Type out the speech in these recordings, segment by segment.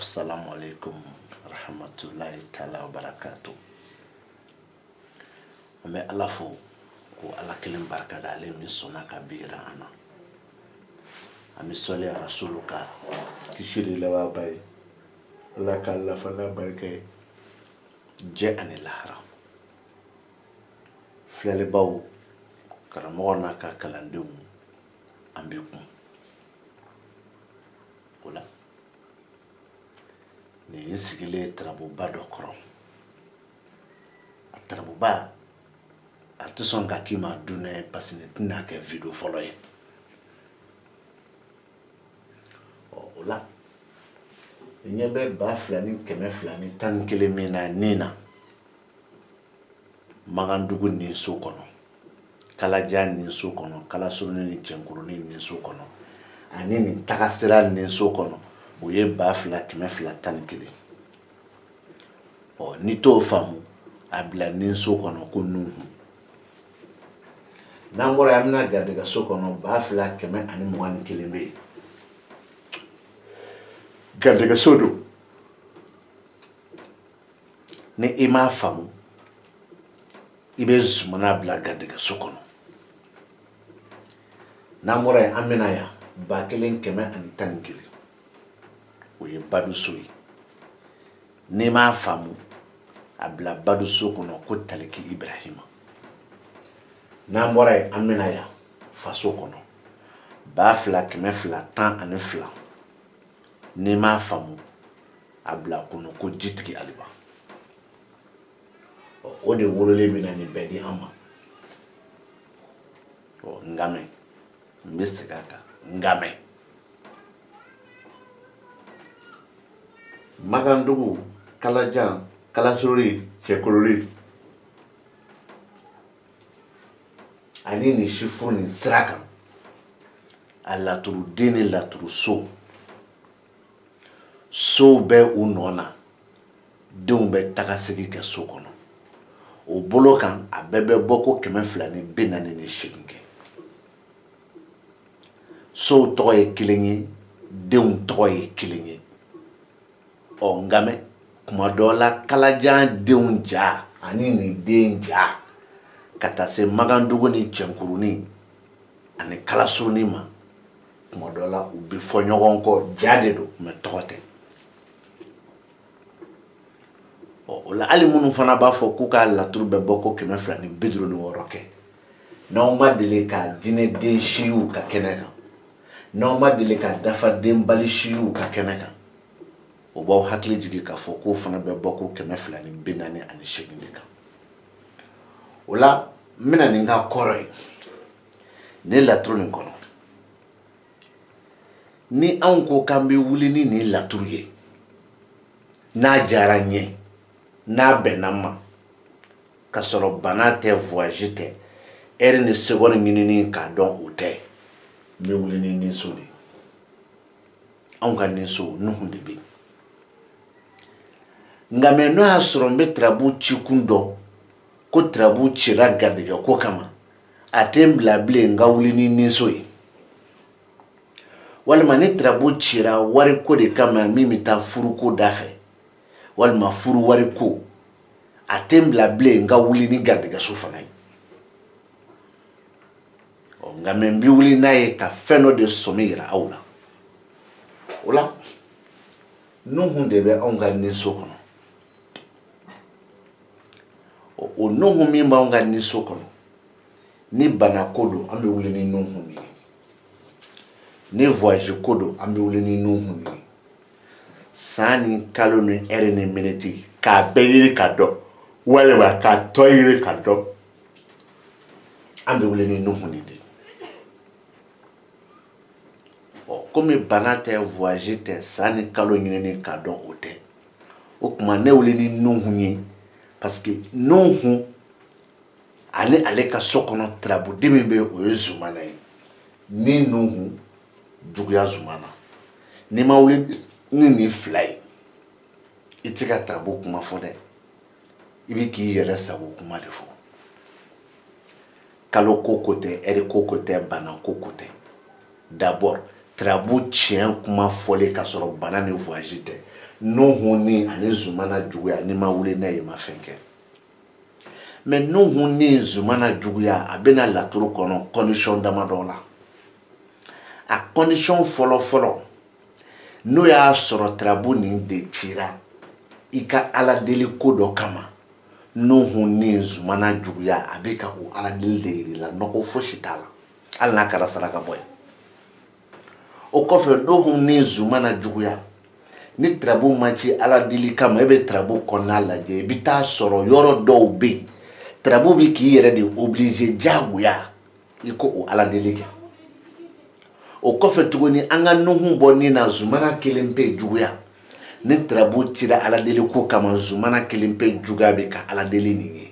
Assalamu alaikum rahmatullahi ta'ala wa barakatuh. Ame alafo ko ala kelen barka da ale min sona ka bira ana. Ami soli a rasuluka kishiri lawa bay. Allah ka Allah fa la barke je ani lahara. Filale baw karamɔgɔ n'a ka kalandenw an bɛ kun. Ola ni sigilen tarabuba dɔ kɔrɔ. A tarabuba a tɛ sɔn ka k'i ma dunɛ parce que tɛna kɛ video fɔlɔ ye. O la ɲɛ bɛ 2211 min na nin na Magandugu ni so kɔnɔ, Kalajan ni so kɔnɔ, Kalasuruni ni Cɛnkurunin ni so kɔnɔ, ani ni Tagasira ni so kɔnɔ, o ye 2211. Ni t'o faamu a bila ni so kɔnɔ ko Nuhu. N'an bɔra an bɛna garijɛgɛ so kɔnɔ 2221 bɛ yen. Garijɛgɛ so don. Ni i m'a faamu i bɛ zumana bila garijɛgɛ so kɔnɔ. N'an bɔra yen an bɛna yan 1111 o ye baduso ye. N'i m'a faamu a bila baduso kɔnɔ ko Taliki Ibrahima. N'an bɔra yen an bɛna yan faso kɔnɔ 2212. N'i m'a faamu a bila kɔnɔ ko Jitigi Aliba. O de wololen bɛ na nin bɛɛ di an ma. Ngamɛ n bɛ segin a kan Ngamɛ. Magandugu, Kalajan, Kalasuruni, Cɛnkurunin ani ni sifuru ni sira kan a laturuden ni laturuso sow bɛ u nɔ na denw bɛ taga segi kɛ so kɔnɔ. O bolo kan a bɛɛ bɛ bɔ ko 248 kɛ. Sow tɔgɔ ye kelen ye, denw tɔgɔ ye kelen ye. Ngamɛ kuma dɔ la Kalajan denw ja ani ni den ja ka taa se Magandugu ni Cɛnkurunin ani Kalasuruni ma. Kuma dɔ la u bɛ fɔ ɲɔgɔn kɔ ja de don mais tɔgɔ tɛ. O la hali minnu fana b'a fɔ k'u ka laturu bɛ bɔ ko 256 kɛ. N'aw ma deli ka diinɛden siw ka kɛnɛ kan, n'aw ma deli ka dafaden bali siw ka kɛnɛ kan, o b'aw hakili jigin k'a fɔ k'o fana bɛ bɔ ko 248 de kan. O la n bɛna nin ka kɔrɔ ye nin laturu nin kɔnɔ. Ni anw ko k'an bɛ wuli ni nin laturu ye n'a diyara n ye n'a bɛnna n ma ka sɔrɔ bana tɛ voyage tɛ heure ni seconde ɲinini k'a dɔn o tɛ, n bɛ wuli ni nin so de ye. Anw ka nin so Nuhu de bɛ yen. Nka mɛ n'o y'a sɔrɔ n bɛ tarabu cikun dɔn ko tarabu cira garijɛgɛ ko kama a tɛ n bila bilen n ka wuli ni nin so ye. Walima ni tarabu cira wari ko de kama min bɛ taa furuko da fɛ walima furu wari ko a tɛ n bila bilen n ka wuli ni garijɛgɛ so fana ye. Nka mɛ n bɛ wuli n'a ye ka fɛn dɔ de sɔmi yira aw la. O la Nuhu de bɛ anw ka nin so kɔnɔ. O Nuhu min b'anw ka nin so kɔnɔ ni bana ko don an bɛ wuli ni Nuhu ye. Ni voyage ko don an bɛ wuli ni Nuhu ye. San ni kalo ni heure ni minute k'a bɛɛ yiri ka dɔn walima k'a tɔ yiri ka dɔn an bɛ wuli ni Nuhu de ye. Komi bana tɛ voyage tɛ san ni kalo ɲinini k'a dɔn o tɛ, o tuma ne wuli ni Nuhu ye parce que Nuhu ani ale ka so kɔnɔ tarabuden min bɛ yen o ye Zumana ye. Ni Nuhu juguya Zumana, n'i ma wuli ni nin fila ye i tɛ ka tarabu kuma fɔ dɛ, i bɛ k'i yɛrɛ sago kuma de fɔ. Kalo ko ko tɛ, heure ko ko tɛ, bana ko ko tɛ. D'abord Trabu tien kuma fole ka soro bana ni voyage te. Nuhu ni ani zumana juguya ni ma wuli na ye ma fenke. Mais Nuhu ni zumana juguya abena laturu kono condition damadola. A condition folo no ya soro trabu ni de tira ika ala deli kodo kama Nuhu ni zumana juguya abeka o ala deli de la noko foshitala ala na kara saraka boy o kofe Nuhu ni zumana juguya ni trabu machi ala deli kama ebe trabu kona la je bita soro yoro do be trabu bi ki yere de obligé jaguya iko o ala deli ke o kofe tugoni anga Nuhu boni na zumana kelempe juguya ni trabu tira ala deli ko kama zumana kelempe juga be ka ala deli ni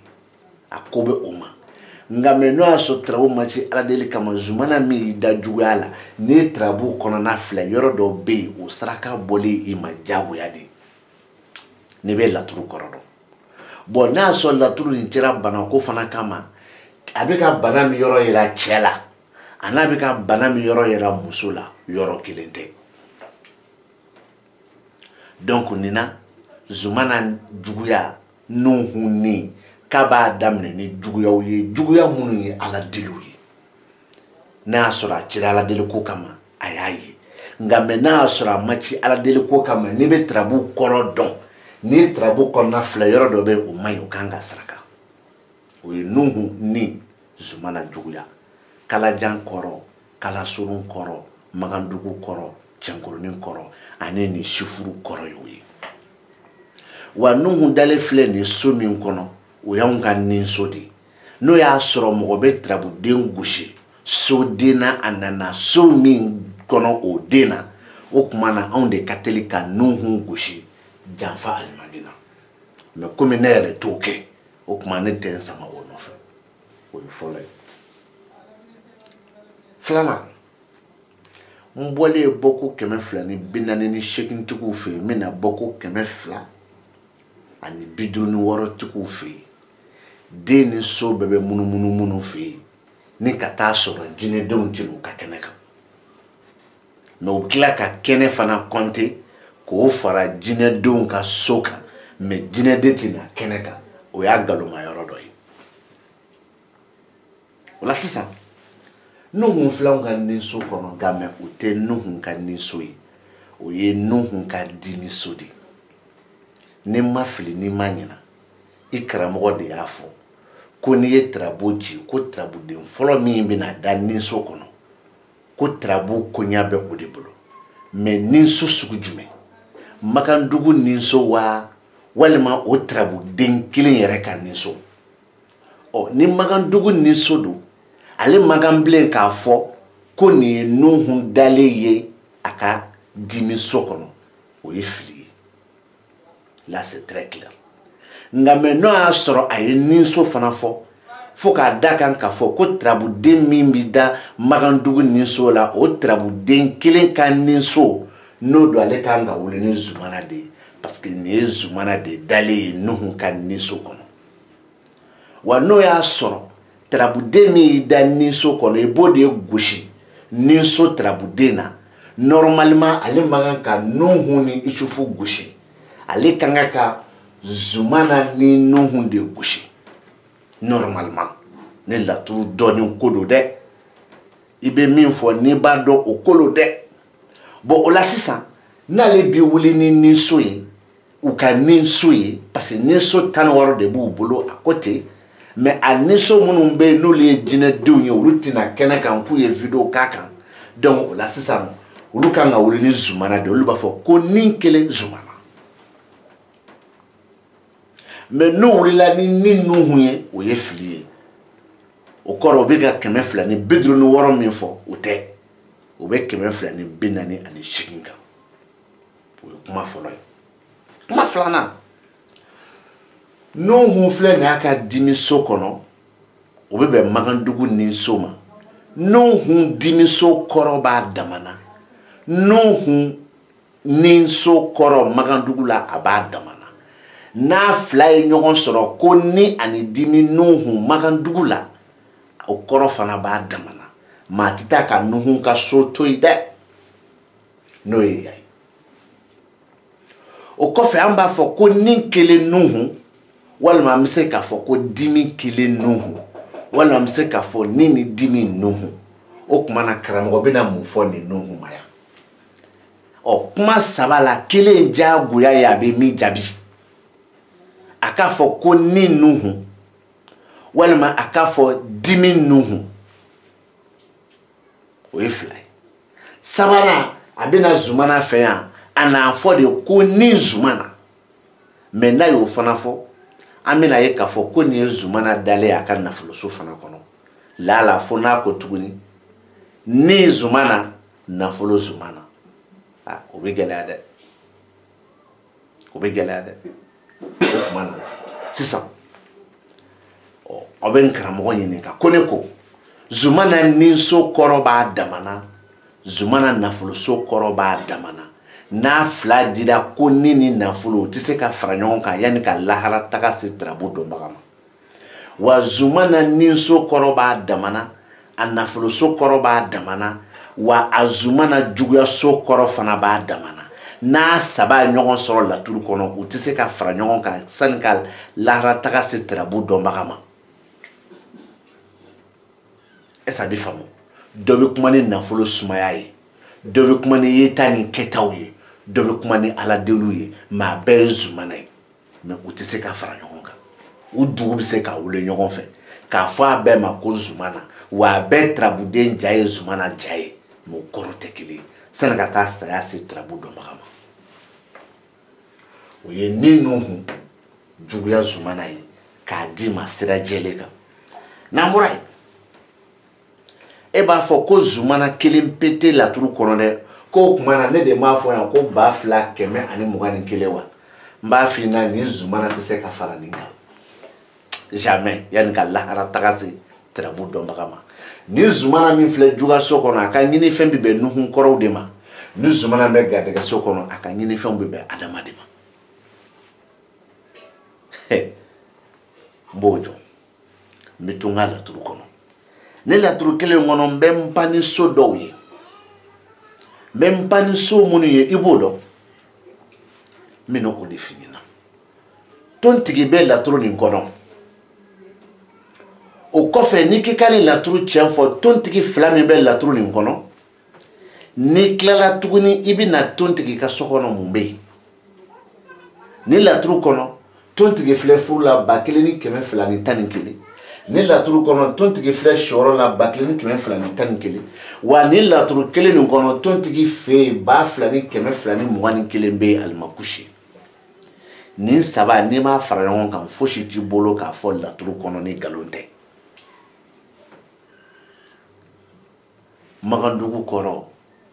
akobe oma ngameno aso trabu machi ala deli kama zumana mi da juguya la ni trabu kono na fle yoro do be o saraka boli ima jaguya di ni be laturu korodo bo na so laturu ni tira bana ko fana kama abeka bana mi yoro ira chela anabika bana mi yoro yera musula yoro kilente donc nina zumana juguya Nuhu ni kaba damne ni juguya uye juguya munu ye ala diluye na sura chira ala delu ko kama ayayi ngame na sura machi ala delu ko kama ni be trabu korodon ni trabu konna fle yoro do be o mayo kanga saraka uye Nuhu ni zumana juguya kala jan koro kala surun koro magandugu koro chankurunin koro ane ni shifuru koro yoyi wa Nuhu dale fle ni sumin kono o yanga nin sodi no ya soro mo be trabu den gushi so dina anana so min kono o dina o kuma na onde katolika Nuhu gushi janfa almanina me comme nere toke o kuma ne den sama o nofe o fole flana mbole boko keme fla ni binani ni shekin tuku fe mina boko keme fla ani bidru ni woro tuku fe deni so bebe munu fe ni kata soro jine don tilu ka keneka me ukila ka kene fana konte ko fara jine don ka soka me jine deti na keneka o ya galuma yoro doyi wala sisa Nuhu flan ka ninso kono game ute Nuhu ka ninso yi o ye Nuhu ka dimi sodi ni mafili ni manyina ikaramogo de yafo ko ni ye trabu ji ko trabu den folo mi bina da ninso kono ko trabu konya be o de bolo me ninso sugu jume makandugu ninso wa walima o trabu den kilin yere ka ninso o ni makandugu ninso do ale magamble ka fo ko ni Nuhu dale ye aka dimi sokono o yefili là c'est très clair ngame no asoro ay ninso fana fo ka dakan ka fo ko trabu den mimbida magandugu ninso la o trabu den kilen kan ninso no do ale kanga wole ni zumana de parce que ni zumana de dale Nuhu kan ninso kono wa no ya asoro trabu demi da ninso kono e bode gushi ninso trabu dena normalement ale magan ka Nuhu ni ichufu gushi ale kanga ka zumana ni Nuhu de gushi normalement ne la tu doni kodo de ibe min fo ni ba do okolo de bo ola sisa na le bi wuli ni ninso yi ou ka ninso yi parce que ninso tan waro de bu bolo à côté mais à niso munumbe nous les jine dunyo rutina kena kan ku ye video kaka donc la sisa ulu kanga wuli ni zumana de ulu ba fo ko ninkele zumana mais nous la ni Nuhu ye o ye filier o koro be ga keme fla ni bidru ni woro min fo o te o be keme fla ni binani ani shikinga o kuma fo lo kuma flana Nuhu fle na aka dimi so kono o be magandugu ni soma Nuhu dimi so koro ba damana Nuhu ni so koro magandugu la aba damana na fly nyogon soro ko ni ani dimi Nuhu magandugu la o koro fana ba damana ma tita ka Nuhu ka so toide n'o ye yan ye o kɔfɛ an b'a fɔ ko ni kelen nuhu walima an bɛ se k'a fɔ ko dimi kelen nuhu walima an bɛ se k'a fɔ ni dimi nuhu o tuma na karamɔgɔ bɛna mun fɔ nin nuhu ma yan ɔ kuma saba la kelen diyagoya ye a bɛ min jaabi a k'a fɔ ko ni nuhu walima a k'a fɔ dimi nuhu o ye fila ye sabanan a bɛna zumana fɛ yan a n'a fɔ de ko ni zumana mɛ n'a y'o fana fɔ an bɛna ye k'a fɔ ko nin ye zumana dalen a ka nafoloso fana kɔnɔ lala fo n'a ko tuguni ni zumana nafolo zumana o bɛ gɛlɛya dɛ o bɛ gɛlɛya dɛ o tuma na sisan aw bɛ n karamɔgɔ ɲininka ko ne ko zumana ninso kɔrɔ b'a damana zumana nafoloso kɔrɔ b'a damana n'a fila dira ko ni nafolo o tɛ se ka fara ɲɔgɔn kan yanni ka lahara taga se tarabu dɔnbaga ma wa zumana ninso kɔrɔ b'a damana a nafoloso kɔrɔ b'a damana wa a zumana juguyaso kɔrɔ fana b'a damana n'a saba ɲɔgɔn sɔrɔ laturu kɔnɔ u tɛ se ka fara ɲɔgɔn kan sanni ka lahara taga se tarabu dɔnbaga ma est-ce que a bɛ faamu dɔ bɛ kuma ni nafolo sumaya ye dɔ bɛ kuma ni yeta ni kɛtaw ye dɔ bɛ kuma ni ala deliw ye mɛ a bɛɛ ye zumana ye mɛ u tɛ se ka fara ɲɔgɔn kan u dugu bɛ se ka wuli ɲɔgɔn fɛ k'a fɔ a bɛɛ ma ko zumana wa a bɛɛ tarabuden ja ye zumana ja ye mɛ o kɔrɔ tɛ kelen ye sanni ka taa saya se tarabu dɔnbaga ma o ye ni nuhu juguya zumana ye k'a di ma sira jɛlen kan n'an bɔra yen e b'a fɔ ko zumana kelen pete laturu kɔnɔ dɛ ko o tuma na ne de m'a fɔ yan ko 2021 wa n b'a f'i ɲɛna nin zumana tɛ se ka fara nin kan jamais yanni ka lahara taga se tarabu dɔnbaga ma ni zumana min filɛ juguyaso kɔnɔ a ka ɲinifɛn bɛ bɛn nuhu kɔrɔw de ma ni zumana bɛ garijɛgɛso kɔnɔ a ka ɲinifɛnw bɛ bɛn adamaden ma n b'o jɔ n bɛ to n ka laturu kɔnɔ ne laturu kelen kɔnɔ n bɛ n pan ni so dɔw ye n bɛ n pan ni so minnu ye i b'o dɔn n bɛna o de f'i ɲɛna tontigi bɛ laturu nin kɔnɔ o kɔfɛ n'i k'i ka nin laturu tiɲɛ fɔ tontigi fila min bɛ laturu nin kɔnɔ n'i tilala tuguni i bɛna tontigi ka so kɔnɔ mun bɛ yen ni laturu kɔnɔ tontigi filɛ furu la 1211 ni laturu kɔnɔ tontigi filɛ siyɔrɔ la 1211 wa ni laturu kelen nin kɔnɔ tontigi fɛ yen 2221 bɛ alimakusi nin saba n'i m'a fara ɲɔgɔn kan fosi t'i bolo k'a fɔ laturu kɔnɔ ni nkalon tɛ magandugu kɔrɔ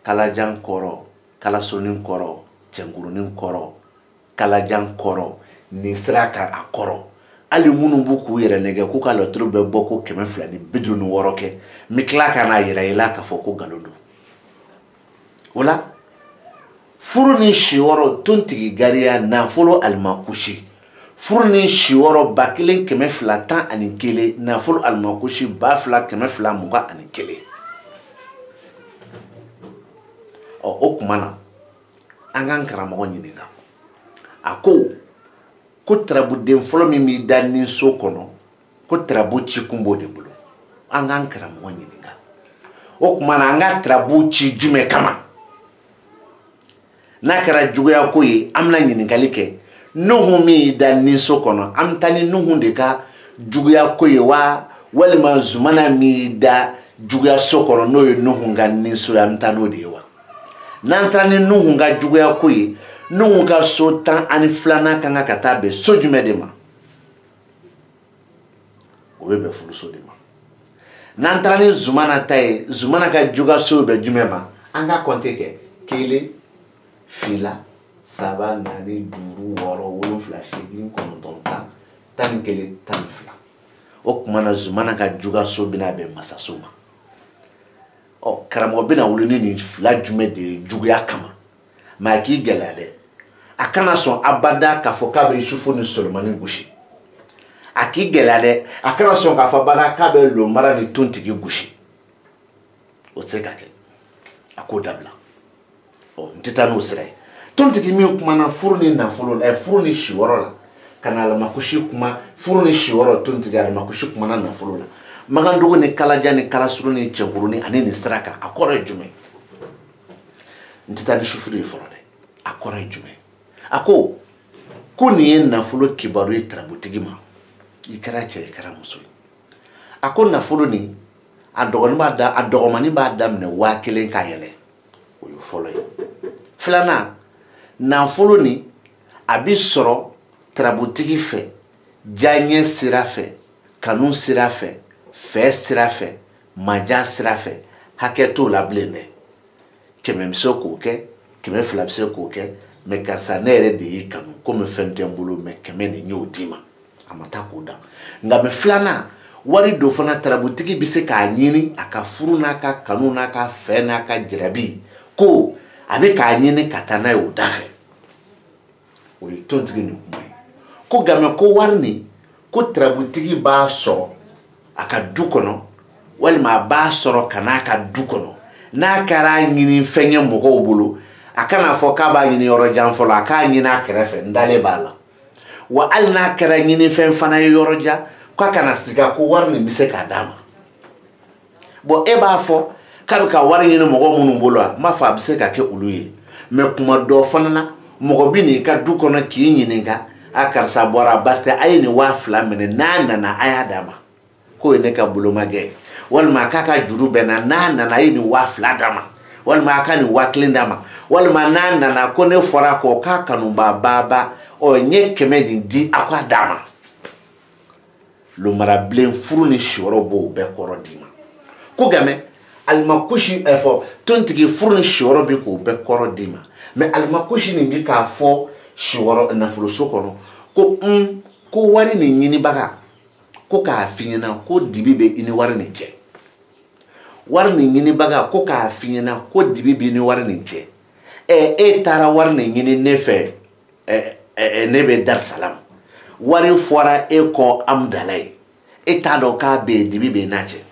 kalajan kɔrɔ kalasonin kɔrɔ cɛnkurunin kɔrɔ kalajan kɔrɔ nin sira kan a kɔrɔ hali minnu b'u k'u yɛrɛ nɛgɛ k'u ka laturu bɛ bɔ ko 256 kɛ n bɛ tila ka n'a yira i la k'a fɔ ko nkalon don o la furu ni siyɔrɔ tontigi gariya nafolo alimakusi furu ni siyɔrɔ 1211 nafolo alimakusi 2221 o tuma na an k'an karamɔgɔ ɲininka a ko tarabuden fɔlɔ min b'i da nin so kɔnɔ ko tarabu cikun b'o de bolo an k'an karamɔgɔ ɲininka o tuma na an ka tarabu ci jumɛn kama n'a kɛra juguya ko ye an bɛna ɲininkali kɛ nuhu min y'i da nin so kɔnɔ an bɛ taa ni nuhu de ka juguya ko ye wa walima zumana min y'i da juguya so kɔnɔ n'o ye nuhu ka nin so ye an bɛ taa n'o de ye wa n'an taara ni nuhu ka juguya ko ye nuhu ka so 12 kan ka taa bɛn so jumɛn de ma o bɛ bɛn furuso de ma n'an taara ni zumana ta ye zumana ka juguya so bɛ jumɛn ma an ka kɔnte kɛ 1 2 3 4 5 6 7 8 9 10 11 12 o tuma na zumana ka juguya so bɛna bɛn masaso ma ɔ karamɔgɔ bɛna wuli ni nin fila jumɛn de ye juguya kama mɛ a k'i gɛlɛya dɛ a kana sɔn abada k'a fɔ k'a bɛ Yusufu ni Solomani gosi a k'i gɛlɛya dɛ a kana sɔn k'a fɔ abada k'a bɛ Lomara ni tontigi gosi o tɛ se ka kɛ a k'o dabila o ntita no sere tontigi mi kuma na furu ni nafolo la furu ni shiworo la kana almakushi kuma furu ni shiworo tontigi almakushi kuma na nafolo la magandugo ni kalaja ni kalasuru ni chenkuru ni ani ni siraka akora jume ntita ni shufuri foro de akora jume ako ko ni en nafolo kibaru itrabutigi ma ikara che ikara muso ako nafolo ni adogomani ba damne wa kelen ka yele o yo folo flana nafolo ni abi soro trabutigi fe janye sirafe kanun sirafe fe sirafe maja sirafe haketo la blende keme miso ko ke keme flapse ko ke me karsa nere de kanu comme fentembulu me keme ni nyodima amata ko da ngame flana wari do fana trabutigi bise ka nyini aka furu naka kanu naka fe naka jirabi ko abe ka nyini katana yo dafe o tontigi ni kumai ko game ko warni ko trabutigi ba so aka dukono wali ma ba soro kana aka dukono na kara nyini fenye mbogo bulu aka na fo ka ba nyini yoro janfolo aka nyini akrefe ndale bala wa al na kara nyini fen fana yoroja kwa kana stiga ko warni mise ka dama bo eba fo ka warni nyini mbogo munu bulu ma fa bise ka ke uluye me kuma do fana mbogo bini ka dukono ki nyini nga akar sabora baste ayini wa flamene na aya dama ko ene ka bulu mage wal ma kaka juru bena na ayini wa fladama wal ma kani wa klindama wal ma na ko ne fora ko kaka no baba o nye kemedi di akwa dama lo marablen furu ni shorobo be korodima ko game almakushi efo tontigi furu ni shorobi ko be korodima me almakushi ni ngika fo shiworo na fuluso kono ko wari ni nyini baga ko ka finyina ko dibibe ini wari ni je wari ni nyini baga ko ka finyina ko dibibe ini wari ni je tara wari ni nyini nefe nebe Dar Salam wari fora ko amdalai tado ka be dibibe nache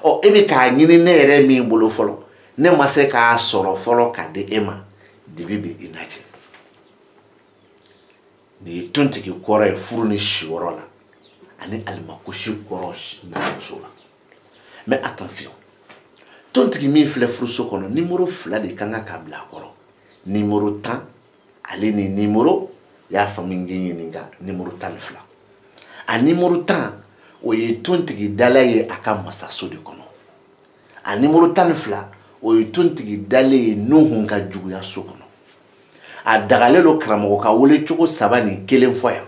o ebe ka nyini nere mi bolo folo ne mase ka soro folo ka de ema dibibe inache ni tontigi kora furu ni shiworo la ani almakushi koro na sola mais attention tontigi mi fle furu sokono numéro fla de kanga kabla koro numéro 10 ali ni numéro ya famingi ninga numéro 10 fla a numéro 10 o ye tontigi dalaye aka masaso de kono a numéro 10 fla o ye tontigi dalaye nuhunga juguya sokono a dagalelo kramo ka wole choko sabani kelen foya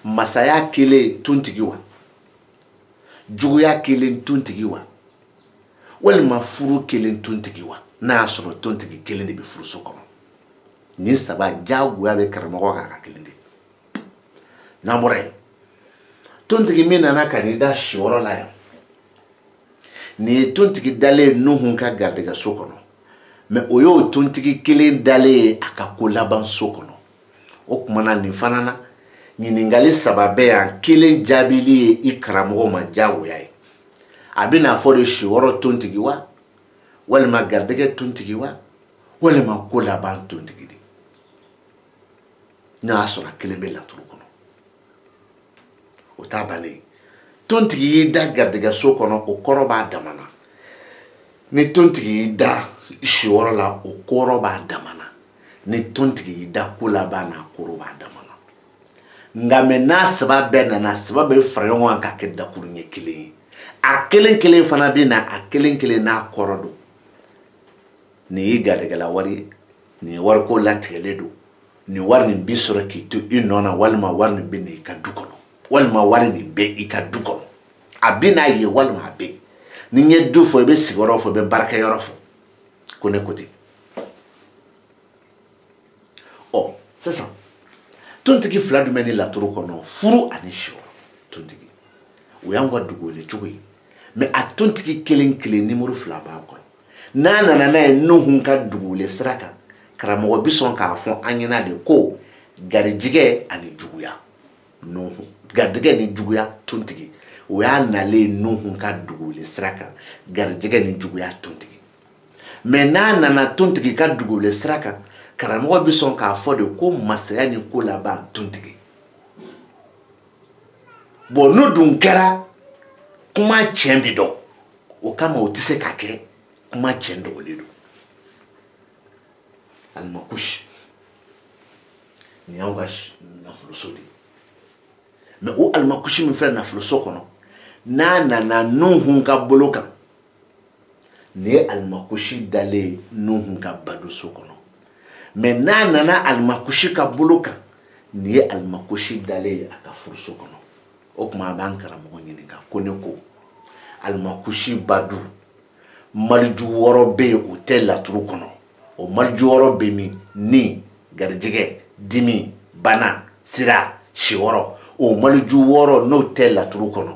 masaya kele tuntigiwa juguya kelen tuntigiwa wal mafuru kelen tuntigiwa na asoro tuntigi kelen de be furu sokono ni saba jagu ya be kramo ka kelen de namore tuntigi mina na kanida shiworo la ya ni tuntigi dale nuhun ka gardega sokono me oyo tontigi kelen dale akako laban sokono o kumana ni fanana nyiningali sababe ya kelen jabili ikramo ma jawo yayi abina fode shiworo tontigi wa wala ma gardege tontigi wa wala ma ko laban tontigi di na asora kelen be la turukono o tabane tontigi da gardege sokono o koroba damana ni tontigi da shiworo la o koroba damana ni tontigi da kula bana koroba damana ngame na sababe na sababe frayon an ka kedda kurunye kelen a kelen fana bina a kelen na korodo ni gade la wari ni war ko la teledo ni war ni bisoro ki to inona walma war ni bini ka dukono walma war ni be ka dukono abina ye walma be ni nye du fo be sigoro fo be baraka yorofo kone koti oh c'est ça tontigi fla du meni la turu kono furu ani shiwo tontigi uyangwa dugole chugui me a tontigi kelen numéro fla ba ko na nuhun ka dugole sraka karamo bison ka fon anyina de ko garijige ani juguya nuhu garijige ni juguya tontigi uya nale nuhun ka dugole sraka garijige ni juguya tontigi mais n'a nana tontigi ka dugu le siraka karamɔgɔ bi sɔn k'a fɔ de ko masaya ni ko laban tontigi bon n'o dun kɛra kuma tiɲɛ bi dɔn o kama o tɛ se ka kɛ kuma tiɲɛ dɔgɔlen don alimakushi ni y'anw ka nafoloso de mais o alimakushi min filɛ nafoloso kɔnɔ n'a nana Nuhun ka bolo kan ni ye alimakushi dalen Nuhun ka badoso kɔnɔ mais n'a nana alimakushi ka bolo kan ni ye alimakushi dalen a ka furuso kɔnɔ o tuma a b'an karamɔgɔ ɲininka ko ne ko alimakushi badu maliju 6 bɛ yen o tɛ laturu kɔnɔ o maliju 6 bɛ min ni garijɛgɛ dimi bana sira siwɔrɔ o maliju 6 n'o tɛ laturu kɔnɔ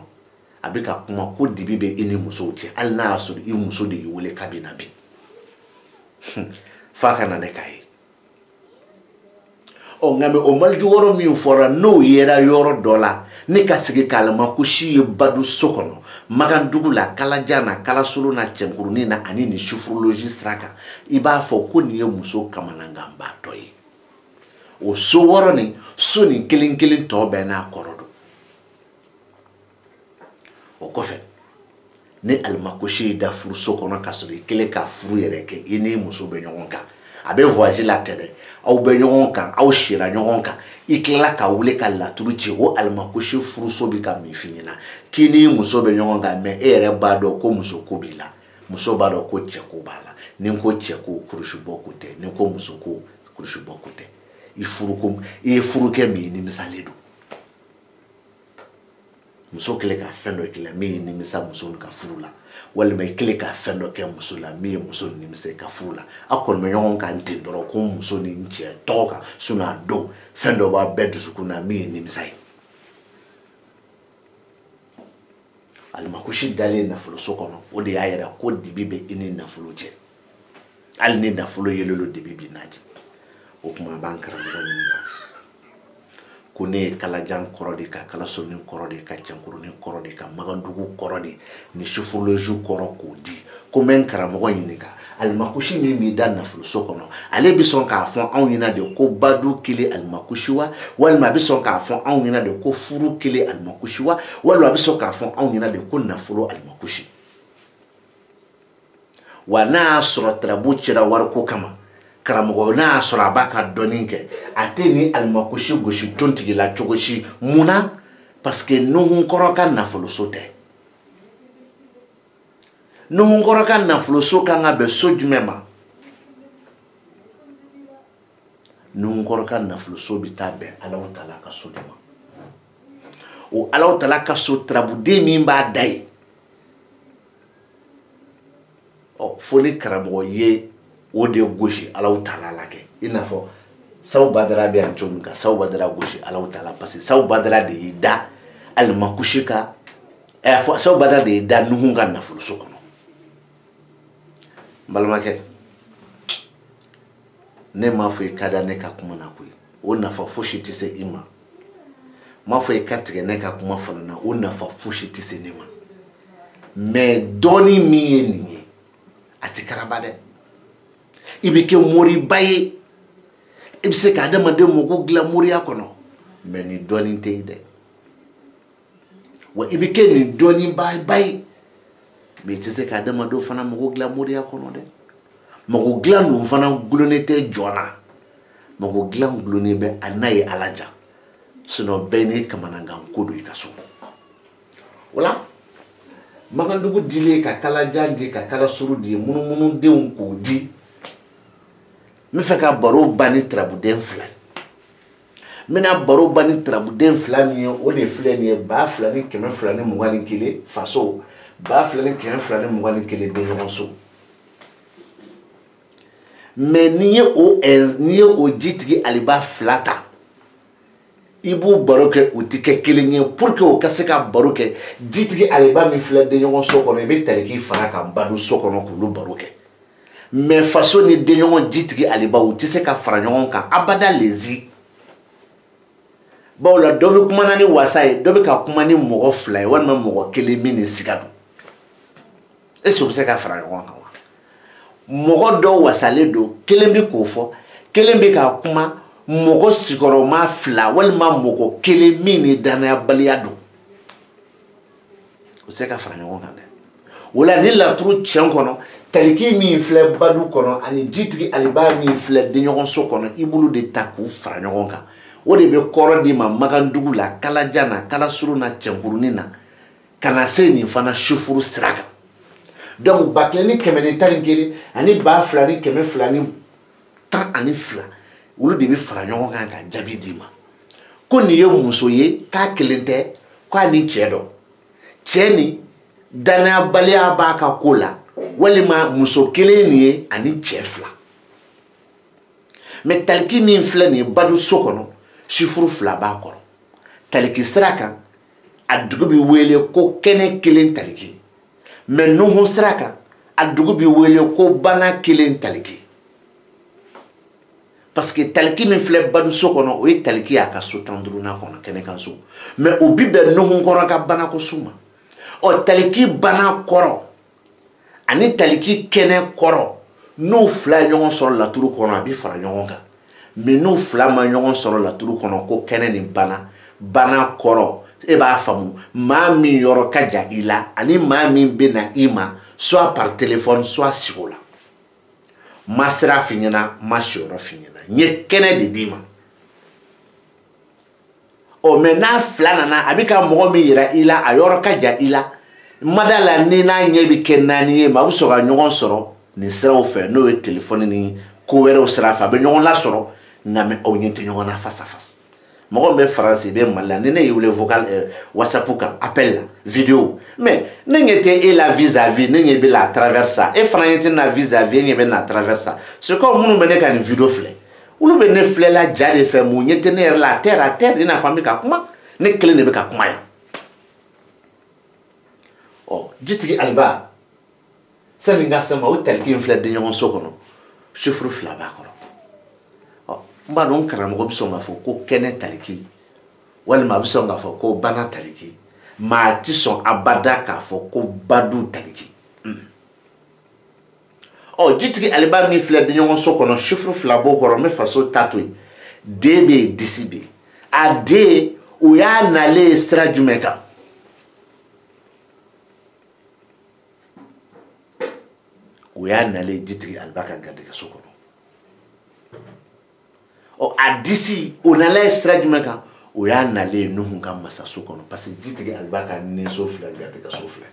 a bɛ ka kuma ko dibi bɛ i ni musow cɛ hali n'a y'a sɔrɔ i muso de y'i wele k'a bɛ na bi f'a ka na ne k'a ye nka mɛ o maliju 6 min fɔra n'o yera yɔrɔ dɔ la ne ka sigi k'alimakushi ye badu so kɔnɔ Magandugu la Kalajan na Kalasolo na Cɛnkurunin na ani ni sufurologie sira kan i b'a fɔ ko nin ye muso kamanaganbatɔ ye o so 6 nin so nin kelen kelen tɔ bɛɛ n'a kɔrɔ don o kɔfɛ ni alimakushi da furuso kɔnɔ ka sɔrɔ i kelen ka furu yɛrɛ kɛ i ni muso bɛ ɲɔgɔn kan a bɛ voyage la tɛ dɛ aw bɛ ɲɔgɔn kan aw sira ɲɔgɔn kan i tilala ka wele ka laturu ci o alimakushi furuso bi ka min f'i ɲɛna k'i ni muso bɛ ɲɔgɔn kan mais e yɛrɛ b'a dɔn ko muso ko b'i la muso b'a dɔn ko cɛ ko b'a la ni ko cɛ ko kurusi bɔ ko tɛ ni ko muso ko kurusi bɔ ko tɛ i ye furukɛ min ye nimisalen don muso kelen ka fɛn dɔ kɛ min ye nimisa muso ka furu la walima i kelen ka fɛn dɔ kɛ muso la min ye muso nimisa ka furu la a kɔni bɛ ɲɔgɔn kan ten dɔrɔn ko muso ni cɛ tɔgɔ kan sinon a don fɛn dɔ b'a bɛɛ dusukun na min ye nimisa ye alimakushi dalen nafoloso kɔnɔ o de y'a yira ko dibi bɛ i ni nafolo cɛ hali ni nafolo yelen don dibi b'i n'a cɛ o tuma a b'an karamɔgɔ ɲininka ko ne ye Kalajan kɔrɔ de ka Kalasonin kɔrɔ de ka Cɛnkurunin kɔrɔ de ka Magandugu kɔrɔ de ni sufurologie kɔrɔ k'o di ko n bɛ n karamɔgɔ ɲininka alimakushi min b'i da nafoloso kɔnɔ ale bɛ sɔn k'a fɔ anw ɲɛna de ko badu kelen alimakushi wa walima a bɛ sɔn k'a fɔ anw ɲɛna de ko furu kelen alimakushi wa walima a bɛ sɔn k'a fɔ anw ɲɛna de ko nafolo alimakushi wa n'a y'a sɔrɔ tarabu cɛla wariko kama karamɔgɔ n'a y'a sɔrɔ a b'a ka dɔnni kɛ a tɛ ni alimakushi gosi tontigi la cogo si mun na parce que Nuhun kɔrɔ ka nafoloso tɛ Nuhun kɔrɔ ka nafoloso kan ka bɛn so jumɛn ma Nuhun kɔrɔ ka nafoloso bɛ taa bɛn Alahu Taala ka so de ma o Alahu Taala ka so tarabuden min b'a da ye fo ni karamɔgɔ ye o de gosi Alahu Taala la kɛ i n'a fɔ Sawu Badara bɛ yan cogo min ka Sawu Badara gosi Alahu Taala parce que Sawu Badara de y'i da alimakushi ka Sawu Badara de y'i da Nuhun ka nafoloso kɔnɔ n balimakɛ ne m'a fɔ i ka da ne ka kuma na koyi o nafa fosi tɛ se i ma m'a fɔ i ka tigɛ ne ka kuma fana na o nafa fosi tɛ se ne ma mais dɔɔni min ye nin ye a tɛ karaba dɛ i bɛ kɛ moriba ye i bɛ se ka adamaden mago dilan moriya kɔnɔ mais ni dɔɔni tɛ ye dɛ wa i bɛ kɛ nin dɔɔniba ye mais i tɛ se ka adamaden fana mago dilan moriya kɔnɔ dɛ mago dilan dun fana gulonnen tɛ jɔn na mago dilan gulonnen bɛ a n'a ye Ala ja sinon bɛɛ ni kamanagan ko don i ka so o la Magandugu dilen ka Kalajan di ka Kalasuru di munumunu denw k'o di n bɛ fɛ ka baro ba ni tarabuden 2 ye n bɛna baro ba ni tarabuden 2 min ye o de filɛ nin ye 2221 faso 2221 bɛ ɲɔgɔn so mais n'i ye o jitigi aliba 2 ta i b'o baro kɛ o tɛ kɛ kelen ye pour que o ka se ka baro kɛ jitigi aliba min filɛ den ɲɔgɔn so kɔnɔ i bɛ taliki fara ka badu so kɔnɔ k'olu baro kɛ mais faso ni den ɲɔgɔn jitigi aliba u tɛ se ka fara ɲɔgɔn kan abada lezi bawo la dɔ bɛ kuma ni wasa ye dɔ bɛ ka kuma ni mɔgɔ 2 ye walima mɔgɔ 1 min ni siga don est-ce que u bɛ se ka fara ɲɔgɔn kan wa mɔgɔ dɔ wasalen don kelen bɛ k'o fɔ kelen bɛ ka kuma mɔgɔ sigiyɔrɔma 2 walima mɔgɔ kelen min ni danayabaliya don o se ka fara ɲɔgɔn kan dɛ o la ni laturu tiɲɛ kɔnɔ taliki min filɛ badu kɔnɔ ani jitigi aliba min filɛ denɲɔgɔnso kɔnɔ i bolo de ta k'u fara ɲɔgɔn kan o de bɛ kɔrɔ di ma magandugu la kalajan na kalasuru na cɛnkurunin na ka na se nin fana sufuru sira kan donc 2111 ani 2212 olu de bɛ fara ɲɔgɔn kan ka jaabi di ma ko nin ye muso ye k'a kelen tɛ k'a ni cɛ dɔ cɛ ni danayabaliya b'a ka ko la walima muso kelen nin ye ani cɛ 2 mais taliki min filɛ nin ye badu so kɔnɔ sifuru 2 b'a kɔrɔ taliki sira kan a dugu bɛ wele ko kɛnɛ kelen taliki mais nuhu sira kan a dugu bɛ wele ko bana kelen taliki parce que taliki min filɛ badu so kɔnɔ o ye taliki y'a ka so 15nan kɔnɔ kɛnɛ kan so mais o bi bɛn nuhu kɔrɔ ka bana ko su ma ɔ taliki bana kɔrɔ ani taliki kɛnɛ kɔrɔ n'u 2 ɲɔgɔn sɔrɔ laturu kɔnɔ a bɛ fara ɲɔgɔn kan mais n'u 2 ma ɲɔgɔn sɔrɔ laturu kɔnɔ ko kɛnɛ ni bana kɔrɔ e b'a faamu maa min yɔrɔ ka jan i la ani maa min bɛ na i ma soit par téléphone soit sigo la ma sira f'i ɲɛna ma siyɔrɔ f'i ɲɛna n ye kɛnɛ de d'i ma ɔ mais n'a 2 nana a bɛ ka mɔgɔ min yira i la a yɔrɔ ka jan i la mada la ni n'a ɲɛ bɛ kɛ 4 ye ma a bɛ sɔrɔ ka ɲɔgɔn sɔrɔ nin siraw fɛ n'o ye téléphone ni ko wɛrɛw sira fɛ a bɛ ɲɔgɔn lasɔrɔ nka mais aw ɲɛ tɛ ɲɔgɔn na face à face mɔgɔ bɛ France bɛ Mali la ni ne y'i wele vocal WhatsApp kan appel la vidéo mais ne ɲɛ tɛ e la vis-à-vis ne ɲɛ bɛ la à travers ça e fana ɲɛ tɛ na vis-à-vis e ɲɛ bɛ na à travers ça c'est comme minnu bɛ ne ka nin vidéo filɛ olu bɛ ne filɛ la ja de fɛ mun ɲɛ tɛ ne yɛrɛ la à terre i n'a fɔ an bɛ ka kuma ne kelen de bɛ ka kuma yan ɔ jitigi aliba sani n ka se ma o taliki in filɛ denɲɔgɔnso kɔnɔ sifuru 2 b'a kɔrɔ n b'a dɔn karamɔgɔ bɛ sɔn k'a fɔ ko kɛnɛ taliki walima a bɛ sɔn k'a fɔ ko bana taliki maa ti sɔn abada k'a fɔ ko badu taliki ɔ jitigi aliba min filɛ denɲɔgɔnso kɔnɔ sifuru 2 b'o kɔrɔ n bɛ faso ta to yen D bɛ yen disi bɛ yen a D o y'a nalen sira jumɛn kan o y'a nalen jitigi aliba ka garijɛgɛso kɔnɔ ɔ a disi o nalen sira jumɛn kan o y'a nalen Nuhu ka masaso kɔnɔ parce que jitigi aliba ka ninso filɛ garijɛgɛso filɛ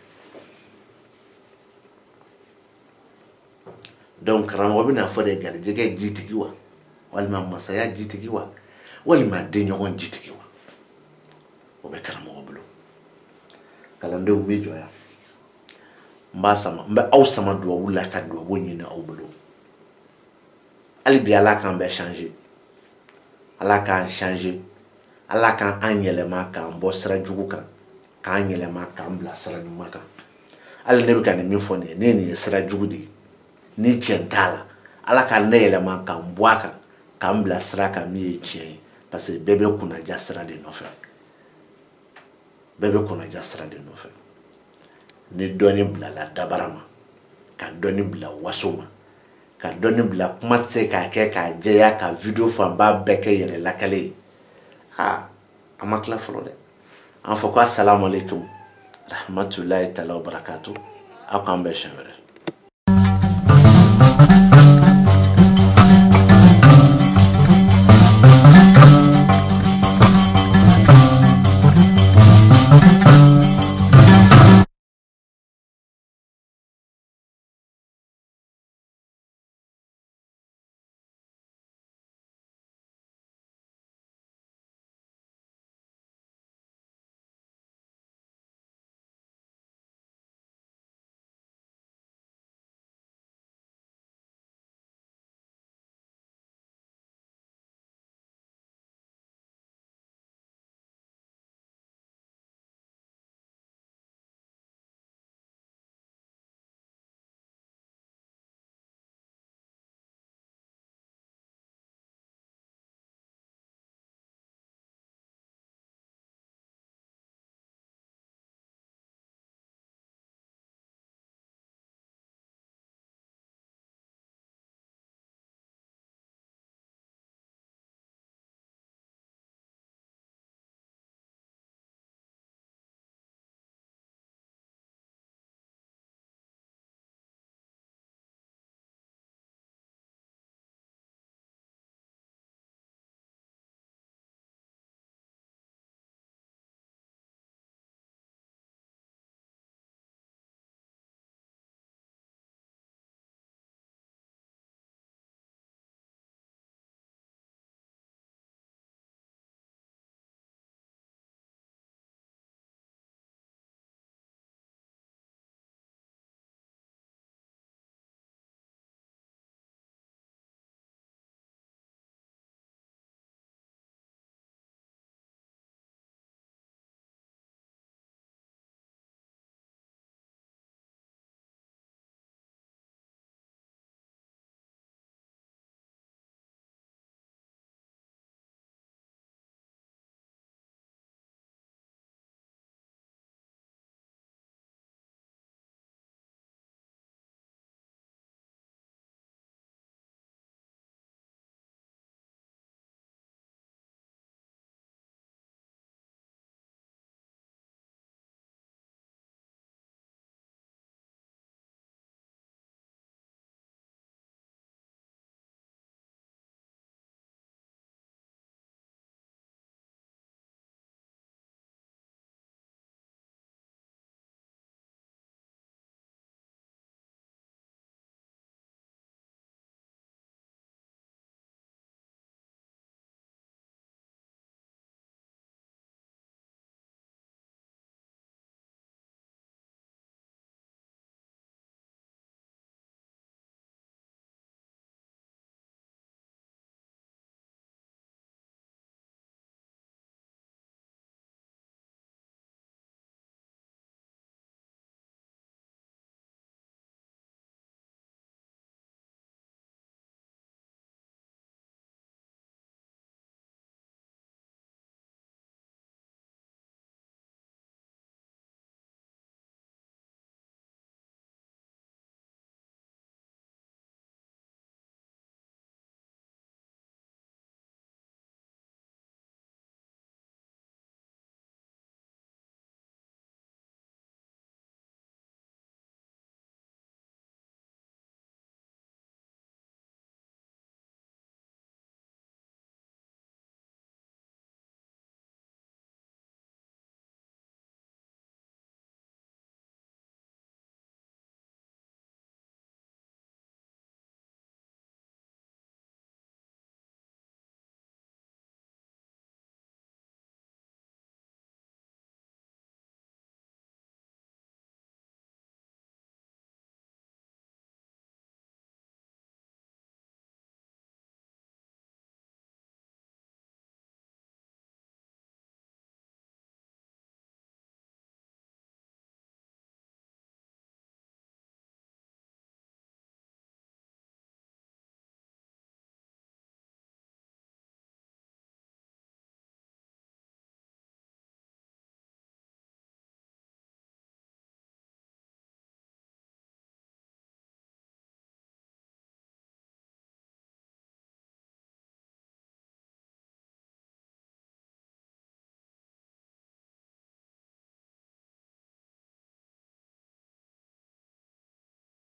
donc karamɔgɔ bɛna fɔ de garijɛgɛ jitigi wa walima masaya jitigi wa walima denɲɔgɔn jitigi wa o bɛ karamɔgɔ bolo kalandenw bɛ jɔ yan n b'a sama n bɛ aw sama duwawu la ka duwawu ɲini aw bolo hali bi Ala k'an bɛɛ changer Ala k'an changer Ala k'an yɛlɛma k'an bɔ sira jugu kan k'an yɛlɛma k'an bila sira ɲuman kan hali ne bɛ ka nin min fɔ nin ye ne nin ye sira jugu de ye ni tiɲɛ t'a la Ala ka ne yɛlɛma k'an bɔ a kan k'an bila sira kan min ye tiɲɛ ye parce que bɛɛ bɛ kunnaja sira de nɔfɛ bɛɛ bɛ kunnaja sira de nɔfɛ ni dɔɔnin bilala dabara ma ka dɔɔnin bila waso ma ka dɔɔnin bila kuma tɛ se k'a kɛ k'a jɛya ka video fanba bɛɛ kɛ yɛrɛ lakale ye a ma tila fɔlɔ dɛ an fɔ ko assalamu alaikum rahmatulahi taala wa barakatu aw k'an bɛɛ siɲɛ wɛrɛ